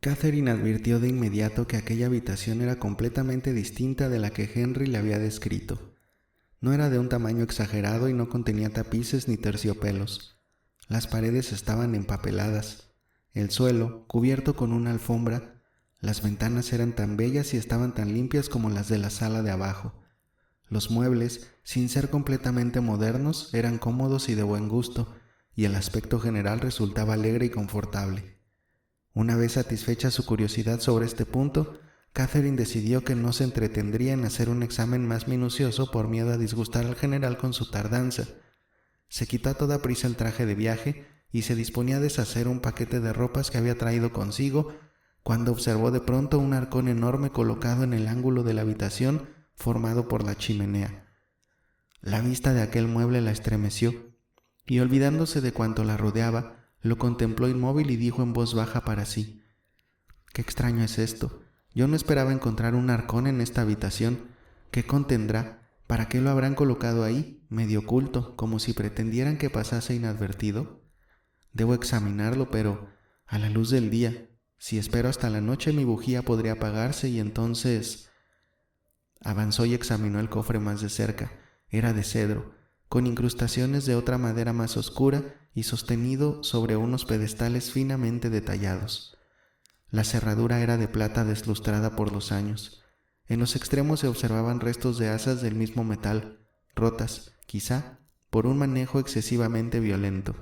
Catherine advirtió de inmediato que aquella habitación era completamente distinta de la que Henry le había descrito. No era de un tamaño exagerado y no contenía tapices ni terciopelos. Las paredes estaban empapeladas, el suelo cubierto con una alfombra, las ventanas eran tan bellas y estaban tan limpias como las de la sala de abajo. Los muebles, sin ser completamente modernos, eran cómodos y de buen gusto, y el aspecto general resultaba alegre y confortable. Una vez satisfecha su curiosidad sobre este punto, Catherine decidió que no se entretendría en hacer un examen más minucioso por miedo a disgustar al general con su tardanza. Se quitó a toda prisa el traje de viaje y se disponía a deshacer un paquete de ropas que había traído consigo, cuando observó de pronto un arcón enorme colocado en el ángulo de la habitación formado por la chimenea. La vista de aquel mueble la estremeció, y olvidándose de cuanto la rodeaba, lo contempló inmóvil y dijo en voz baja para sí: «Qué extraño es esto. Yo no esperaba encontrar un arcón en esta habitación. ¿Qué contendrá? ¿Para qué lo habrán colocado ahí, medio oculto, como si pretendieran que pasase inadvertido? Debo examinarlo, pero a la luz del día. Si espero hasta la noche, mi bujía podría apagarse y entonces...». Avanzó y examinó el cofre más de cerca. Era de cedro, con incrustaciones de otra madera más oscura y sostenido sobre unos pedestales finamente detallados. La cerradura era de plata deslustrada por los años. En los extremos se observaban restos de asas del mismo metal, rotas, quizá, por un manejo excesivamente violento.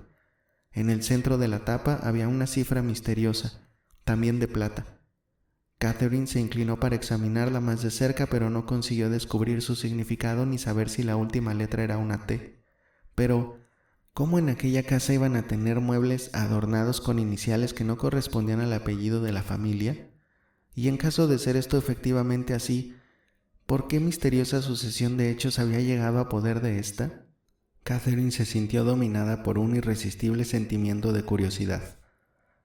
En el centro de la tapa había una cifra misteriosa, también de plata. Catherine se inclinó para examinarla más de cerca, pero no consiguió descubrir su significado ni saber si la última letra era una T. Pero, ¿cómo en aquella casa iban a tener muebles adornados con iniciales que no correspondían al apellido de la familia? Y en caso de ser esto efectivamente así, ¿por qué misteriosa sucesión de hechos había llegado a poder de ésta? Catherine se sintió dominada por un irresistible sentimiento de curiosidad.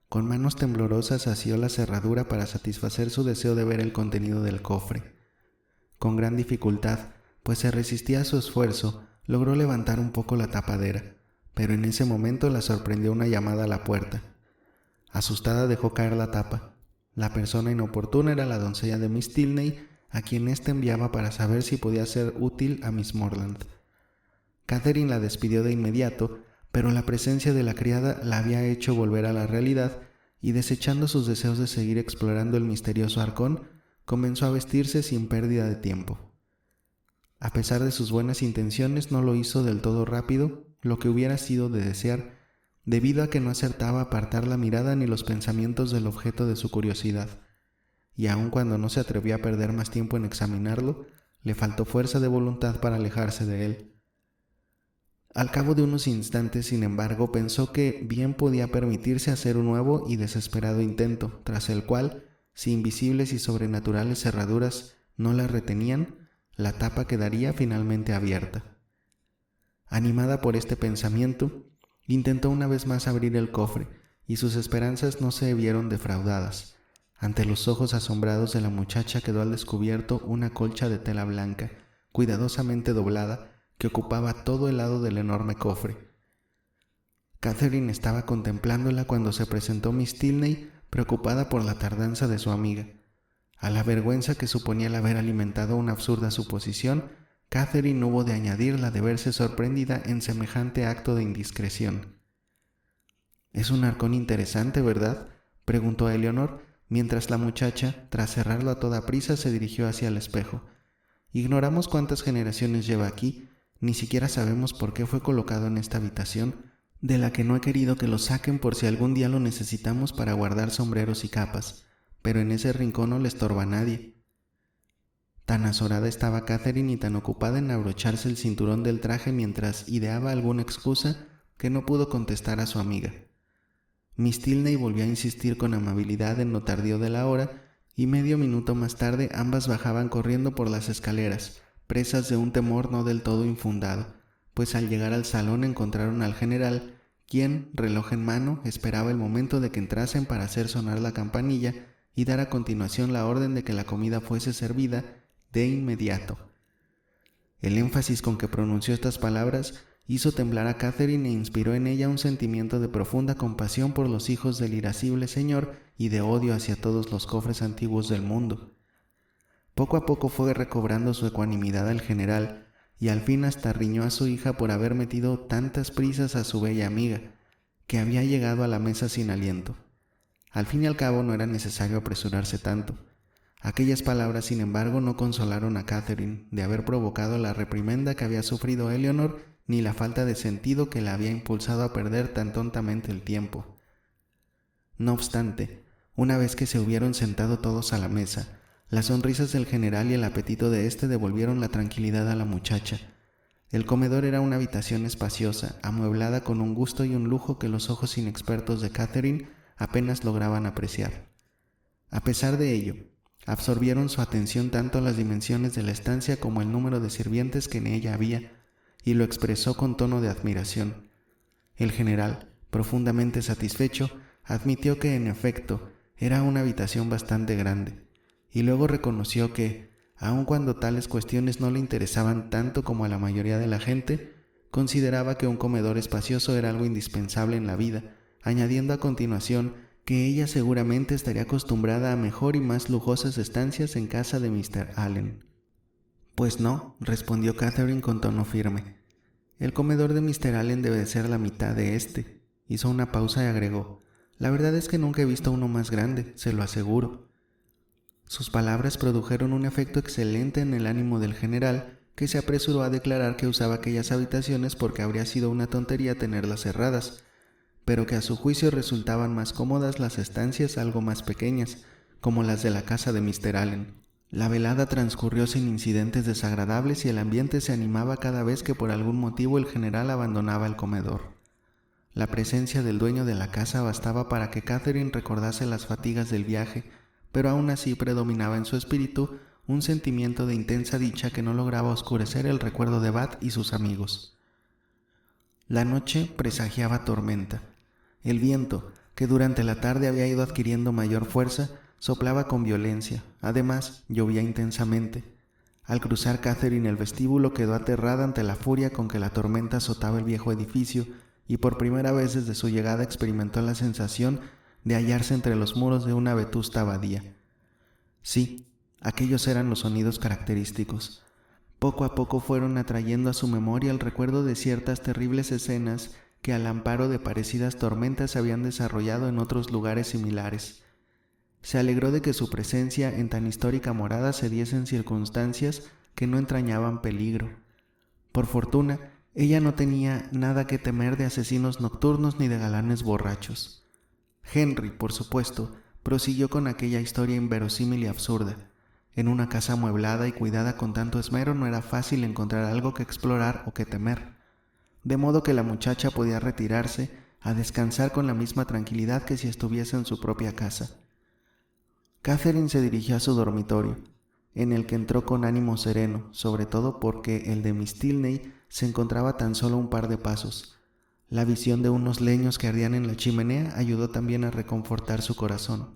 Con manos temblorosas asió la cerradura para satisfacer su deseo de ver el contenido del cofre. Con gran dificultad, pues se resistía a su esfuerzo, logró levantar un poco la tapadera, pero en ese momento la sorprendió una llamada a la puerta. Asustada dejó caer la tapa. La persona inoportuna era la doncella de Miss Tilney, a quien éste enviaba para saber si podía ser útil a Miss Morland. Catherine la despidió de inmediato, pero la presencia de la criada la había hecho volver a la realidad y, desechando sus deseos de seguir explorando el misterioso arcón, comenzó a vestirse sin pérdida de tiempo. A pesar de sus buenas intenciones, no lo hizo del todo rápido, lo que hubiera sido de desear, debido a que no acertaba a apartar la mirada ni los pensamientos del objeto de su curiosidad, y aun cuando no se atrevió a perder más tiempo en examinarlo, le faltó fuerza de voluntad para alejarse de él. Al cabo de unos instantes, sin embargo, pensó que bien podía permitirse hacer un nuevo y desesperado intento, tras el cual, si invisibles y sobrenaturales cerraduras no la retenían, la tapa quedaría finalmente abierta. Animada por este pensamiento, intentó una vez más abrir el cofre, y sus esperanzas no se vieron defraudadas. Ante los ojos asombrados de la muchacha quedó al descubierto una colcha de tela blanca, cuidadosamente doblada, que ocupaba todo el lado del enorme cofre. Catherine estaba contemplándola cuando se presentó Miss Tilney, preocupada por la tardanza de su amiga. A la vergüenza que suponía el haber alimentado una absurda suposición, Catherine hubo de añadir la de verse sorprendida en semejante acto de indiscreción. «Es un arcón interesante, ¿verdad?», preguntó a Eleanor, mientras la muchacha, tras cerrarlo a toda prisa, se dirigió hacia el espejo. «Ignoramos cuántas generaciones lleva aquí, ni siquiera sabemos por qué fue colocado en esta habitación, de la que no he querido que lo saquen por si algún día lo necesitamos para guardar sombreros y capas, pero en ese rincón no le estorba a nadie». Tan azorada estaba Catherine y tan ocupada en abrocharse el cinturón del traje mientras ideaba alguna excusa, que no pudo contestar a su amiga. Miss Tilney volvió a insistir con amabilidad en lo tardío de la hora, y medio minuto más tarde ambas bajaban corriendo por las escaleras, presas de un temor no del todo infundado, pues al llegar al salón encontraron al general, quien, reloj en mano, esperaba el momento de que entrasen para hacer sonar la campanilla y dar a continuación la orden de que la comida fuese servida de inmediato. El énfasis con que pronunció estas palabras hizo temblar a Catherine e inspiró en ella un sentimiento de profunda compasión por los hijos del irascible señor y de odio hacia todos los cofres antiguos del mundo. Poco a poco fue recobrando su ecuanimidad el general, y al fin hasta riñó a su hija por haber metido tantas prisas a su bella amiga, que había llegado a la mesa sin aliento. Al fin y al cabo no era necesario apresurarse tanto. Aquellas palabras, sin embargo, no consolaron a Catherine de haber provocado la reprimenda que había sufrido Eleanor, ni la falta de sentido que la había impulsado a perder tan tontamente el tiempo. No obstante, una vez que se hubieron sentado todos a la mesa, las sonrisas del general y el apetito de éste devolvieron la tranquilidad a la muchacha. El comedor era una habitación espaciosa, amueblada con un gusto y un lujo que los ojos inexpertos de Catherine apenas lograban apreciar. A pesar de ello, absorbieron su atención tanto las dimensiones de la estancia como el número de sirvientes que en ella había, y lo expresó con tono de admiración. El general, profundamente satisfecho, admitió que en efecto era una habitación bastante grande, y luego reconoció que, aun cuando tales cuestiones no le interesaban tanto como a la mayoría de la gente, consideraba que un comedor espacioso era algo indispensable en la vida, añadiendo a continuación que ella seguramente estaría acostumbrada a mejor y más lujosas estancias en casa de Mr. Allen. «Pues no», respondió Catherine con tono firme. «El comedor de Mr. Allen debe ser la mitad de este». Hizo una pausa y agregó: «La verdad es que nunca he visto uno más grande, se lo aseguro». Sus palabras produjeron un efecto excelente en el ánimo del general, que se apresuró a declarar que usaba aquellas habitaciones porque habría sido una tontería tenerlas cerradas, pero que a su juicio resultaban más cómodas las estancias algo más pequeñas, como las de la casa de Mr. Allen. La velada transcurrió sin incidentes desagradables y el ambiente se animaba cada vez que por algún motivo el general abandonaba el comedor. La presencia del dueño de la casa bastaba para que Catherine recordase las fatigas del viaje, pero aún así predominaba en su espíritu un sentimiento de intensa dicha que no lograba oscurecer el recuerdo de Bath y sus amigos. La noche presagiaba tormenta. El viento, que durante la tarde había ido adquiriendo mayor fuerza, soplaba con violencia. Además, llovía intensamente. Al cruzar Catherine el vestíbulo quedó aterrada ante la furia con que la tormenta azotaba el viejo edificio y por primera vez desde su llegada experimentó la sensación de hallarse entre los muros de una vetusta abadía. Sí, aquellos eran los sonidos característicos. Poco a poco fueron atrayendo a su memoria el recuerdo de ciertas terribles escenas que al amparo de parecidas tormentas se habían desarrollado en otros lugares similares. Se alegró de que su presencia en tan histórica morada se diese en circunstancias que no entrañaban peligro. Por fortuna, ella no tenía nada que temer de asesinos nocturnos ni de galanes borrachos. Henry, por supuesto, prosiguió con aquella historia inverosímil y absurda. En una casa amueblada y cuidada con tanto esmero no era fácil encontrar algo que explorar o que temer, de modo que la muchacha podía retirarse a descansar con la misma tranquilidad que si estuviese en su propia casa. Catherine se dirigió a su dormitorio, en el que entró con ánimo sereno, sobre todo porque el de Miss Tilney se encontraba tan solo un par de pasos. La visión de unos leños que ardían en la chimenea ayudó también a reconfortar su corazón.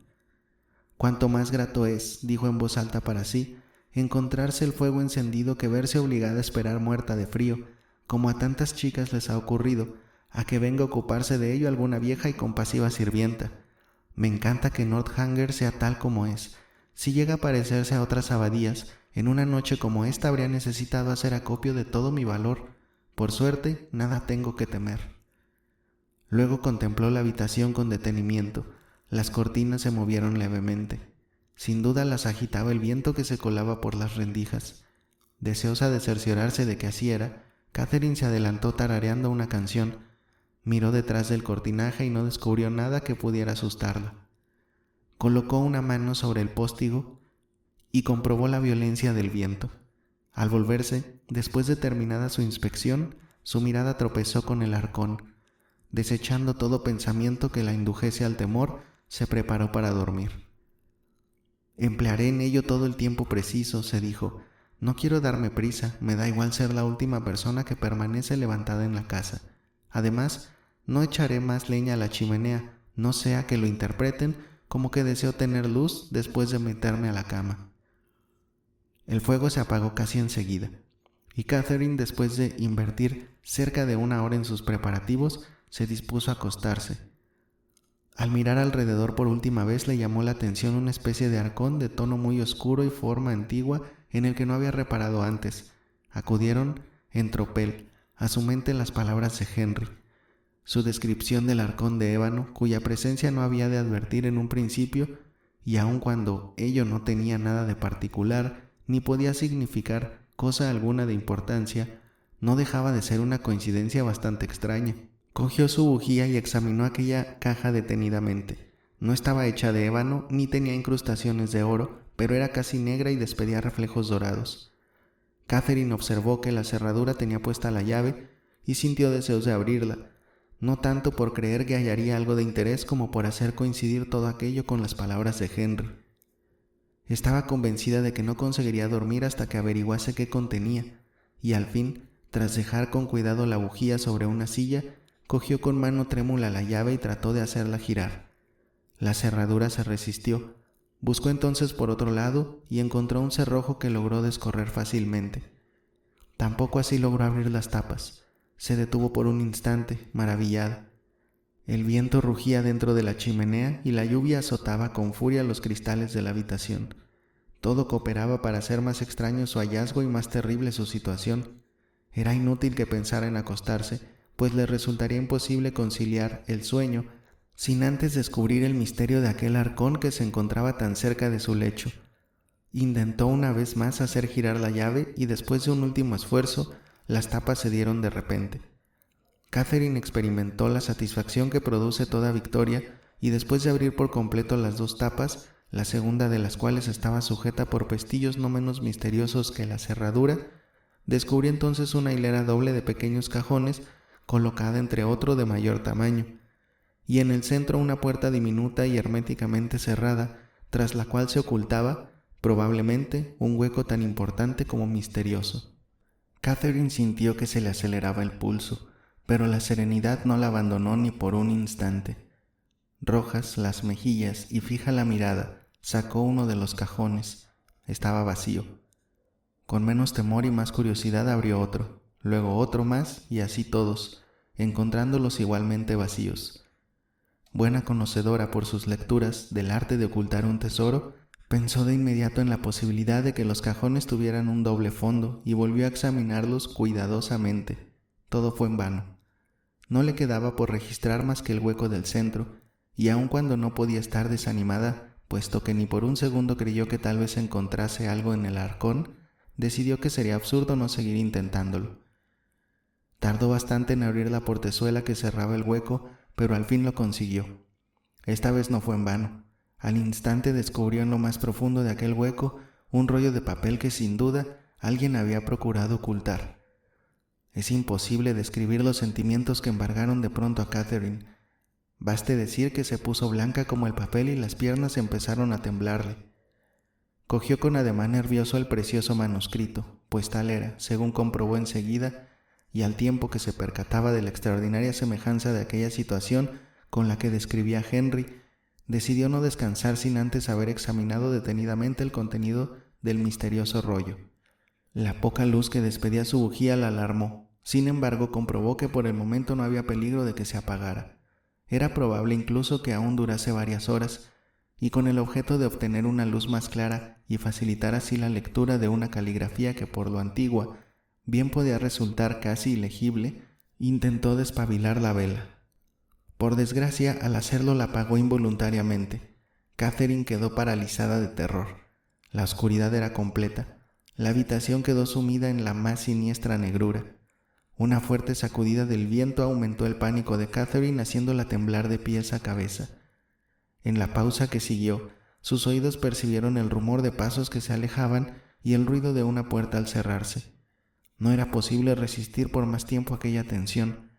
«Cuánto más grato es», dijo en voz alta para sí, «encontrarse el fuego encendido que verse obligada a esperar muerta de frío, como a tantas chicas les ha ocurrido, a que venga a ocuparse de ello alguna vieja y compasiva sirvienta. Me encanta que Northanger sea tal como es. Si llega a parecerse a otras abadías, en una noche como esta habría necesitado hacer acopio de todo mi valor. Por suerte, nada tengo que temer». Luego contempló la habitación con detenimiento. Las cortinas se movieron levemente. Sin duda las agitaba el viento que se colaba por las rendijas. Deseosa de cerciorarse de que así era, Catherine se adelantó tarareando una canción. Miró detrás del cortinaje y no descubrió nada que pudiera asustarla. Colocó una mano sobre el póstigo y comprobó la violencia del viento. Al volverse, después de terminada su inspección, su mirada tropezó con el arcón. Desechando todo pensamiento que la indujese al temor, se preparó para dormir. «Emplearé en ello todo el tiempo preciso», se dijo. «No quiero darme prisa, me da igual ser la última persona que permanece levantada en la casa. Además, no echaré más leña a la chimenea, no sea que lo interpreten como que deseo tener luz después de meterme a la cama». El fuego se apagó casi enseguida. y Catherine, después de invertir cerca de 1 hora en sus preparativos, se dispuso a acostarse. Al mirar alrededor por última vez le llamó la atención una especie de arcón de tono muy oscuro y forma antigua en el que no había reparado antes. Acudieron en tropel a su mente las palabras de Henry, su descripción del arcón de ébano, cuya presencia no había de advertir en un principio, y aun cuando ello no tenía nada de particular, ni podía significar cosa alguna de importancia, no dejaba de ser una coincidencia bastante extraña. Cogió su bujía y examinó aquella caja detenidamente. No estaba hecha de ébano ni tenía incrustaciones de oro, pero era casi negra y despedía reflejos dorados. Catherine observó que la cerradura tenía puesta la llave y sintió deseos de abrirla, no tanto por creer que hallaría algo de interés como por hacer coincidir todo aquello con las palabras de Henry. Estaba convencida de que no conseguiría dormir hasta que averiguase qué contenía, y al fin, tras dejar con cuidado la bujía sobre una silla, cogió con mano trémula la llave y trató de hacerla girar. La cerradura se resistió. Buscó entonces por otro lado y encontró un cerrojo que logró descorrer fácilmente. Tampoco así logró abrir las tapas. Se detuvo por un instante, maravillada. El viento rugía dentro de la chimenea y la lluvia azotaba con furia los cristales de la habitación. Todo cooperaba para hacer más extraño su hallazgo y más terrible su situación. Era inútil que pensara en acostarse, pues le resultaría imposible conciliar el sueño sin antes descubrir el misterio de aquel arcón que se encontraba tan cerca de su lecho. Intentó una vez más hacer girar la llave y después de un último esfuerzo, las tapas cedieron de repente. Catherine experimentó la satisfacción que produce toda victoria y después de abrir por completo las 2 tapas, la segunda de las cuales estaba sujeta por pestillos no menos misteriosos que la cerradura, descubrió entonces una hilera doble de pequeños cajones colocada entre otro de mayor tamaño, y en el centro una puerta diminuta y herméticamente cerrada, tras la cual se ocultaba, probablemente, un hueco tan importante como misterioso. Catherine sintió que se le aceleraba el pulso, pero la serenidad no la abandonó ni por un instante. Rojas las mejillas y fija la mirada, sacó uno de los cajones. Estaba vacío. Con menos temor y más curiosidad abrió otro, luego otro más y así todos, encontrándolos igualmente vacíos. Buena conocedora por sus lecturas del arte de ocultar un tesoro, pensó de inmediato en la posibilidad de que los cajones tuvieran un doble fondo y volvió a examinarlos cuidadosamente. Todo fue en vano. No le quedaba por registrar más que el hueco del centro, y aun cuando no podía estar desanimada, puesto que ni por un segundo creyó que tal vez encontrase algo en el arcón, decidió que sería absurdo no seguir intentándolo. Tardó bastante en abrir la portezuela que cerraba el hueco, pero al fin lo consiguió. Esta vez no fue en vano. Al instante descubrió en lo más profundo de aquel hueco un rollo de papel que sin duda alguien había procurado ocultar. Es imposible describir los sentimientos que embargaron de pronto a Catherine. Baste decir que se puso blanca como el papel y las piernas empezaron a temblarle. Cogió con ademán nervioso el precioso manuscrito, pues tal era, según comprobó enseguida, y al tiempo que se percataba de la extraordinaria semejanza de aquella situación con la que describía Henry, decidió no descansar sin antes haber examinado detenidamente el contenido del misterioso rollo. La poca luz que despedía su bujía la alarmó. Sin embargo, comprobó que por el momento no había peligro de que se apagara. Era probable incluso que aún durase varias horas, y con el objeto de obtener una luz más clara y facilitar así la lectura de una caligrafía que por lo antigua bien podía resultar casi ilegible, intentó despabilar la vela. Por desgracia, al hacerlo la apagó involuntariamente. Catherine quedó paralizada de terror. La oscuridad era completa. La habitación quedó sumida en la más siniestra negrura. Una fuerte sacudida del viento aumentó el pánico de Catherine, haciéndola temblar de pies a cabeza. En la pausa que siguió, sus oídos percibieron el rumor de pasos que se alejaban y el ruido de una puerta al cerrarse. No era posible resistir por más tiempo aquella tensión.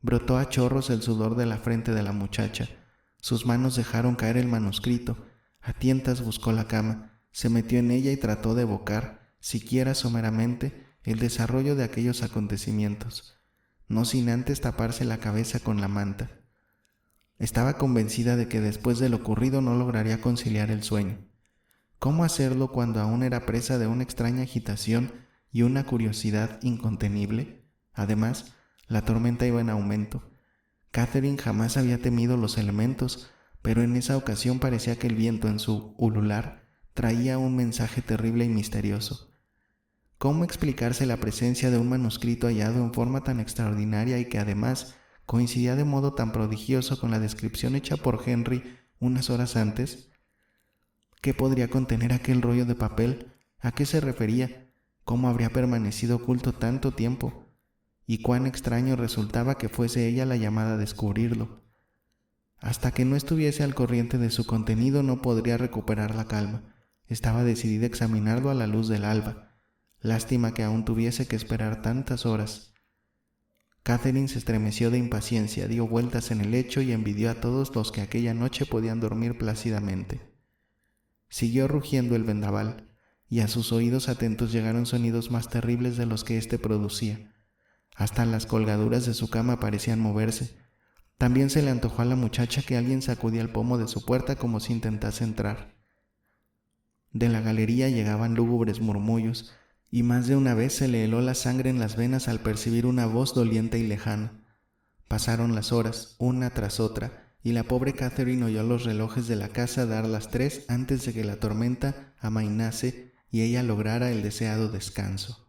Brotó a chorros el sudor de la frente de la muchacha. Sus manos dejaron caer el manuscrito. A tientas buscó la cama, se metió en ella y trató de evocar, siquiera someramente, el desarrollo de aquellos acontecimientos, no sin antes taparse la cabeza con la manta. Estaba convencida de que después de lo ocurrido no lograría conciliar el sueño. ¿Cómo hacerlo cuando aún era presa de una extraña agitación y una curiosidad incontenible. Además, la tormenta iba en aumento. Catherine jamás había temido los elementos, pero en esa ocasión parecía que el viento en su ulular traía un mensaje terrible y misterioso. ¿Cómo explicarse la presencia de un manuscrito hallado en forma tan extraordinaria y que además coincidía de modo tan prodigioso con la descripción hecha por Henry unas horas antes? ¿Qué podría contener aquel rollo de papel? ¿A qué se refería? ¿Cómo habría permanecido oculto tanto tiempo? Y cuán extraño resultaba que fuese ella la llamada a descubrirlo. Hasta que no estuviese al corriente de su contenido no podría recuperar la calma. Estaba decidida a examinarlo a la luz del alba. Lástima que aún tuviese que esperar tantas horas. Catherine se estremeció de impaciencia, dio vueltas en el lecho y envidió a todos los que aquella noche podían dormir plácidamente. Siguió rugiendo el vendaval, y a sus oídos atentos llegaron sonidos más terribles de los que éste producía. Hasta las colgaduras de su cama parecían moverse. También se le antojó a la muchacha que alguien sacudía el pomo de su puerta como si intentase entrar. De la galería llegaban lúgubres murmullos, y más de una vez se le heló la sangre en las venas al percibir una voz doliente y lejana. Pasaron las horas, una tras otra, y la pobre Catherine oyó los relojes de la casa dar las 3 antes de que la tormenta amainase y ella lograra el deseado descanso.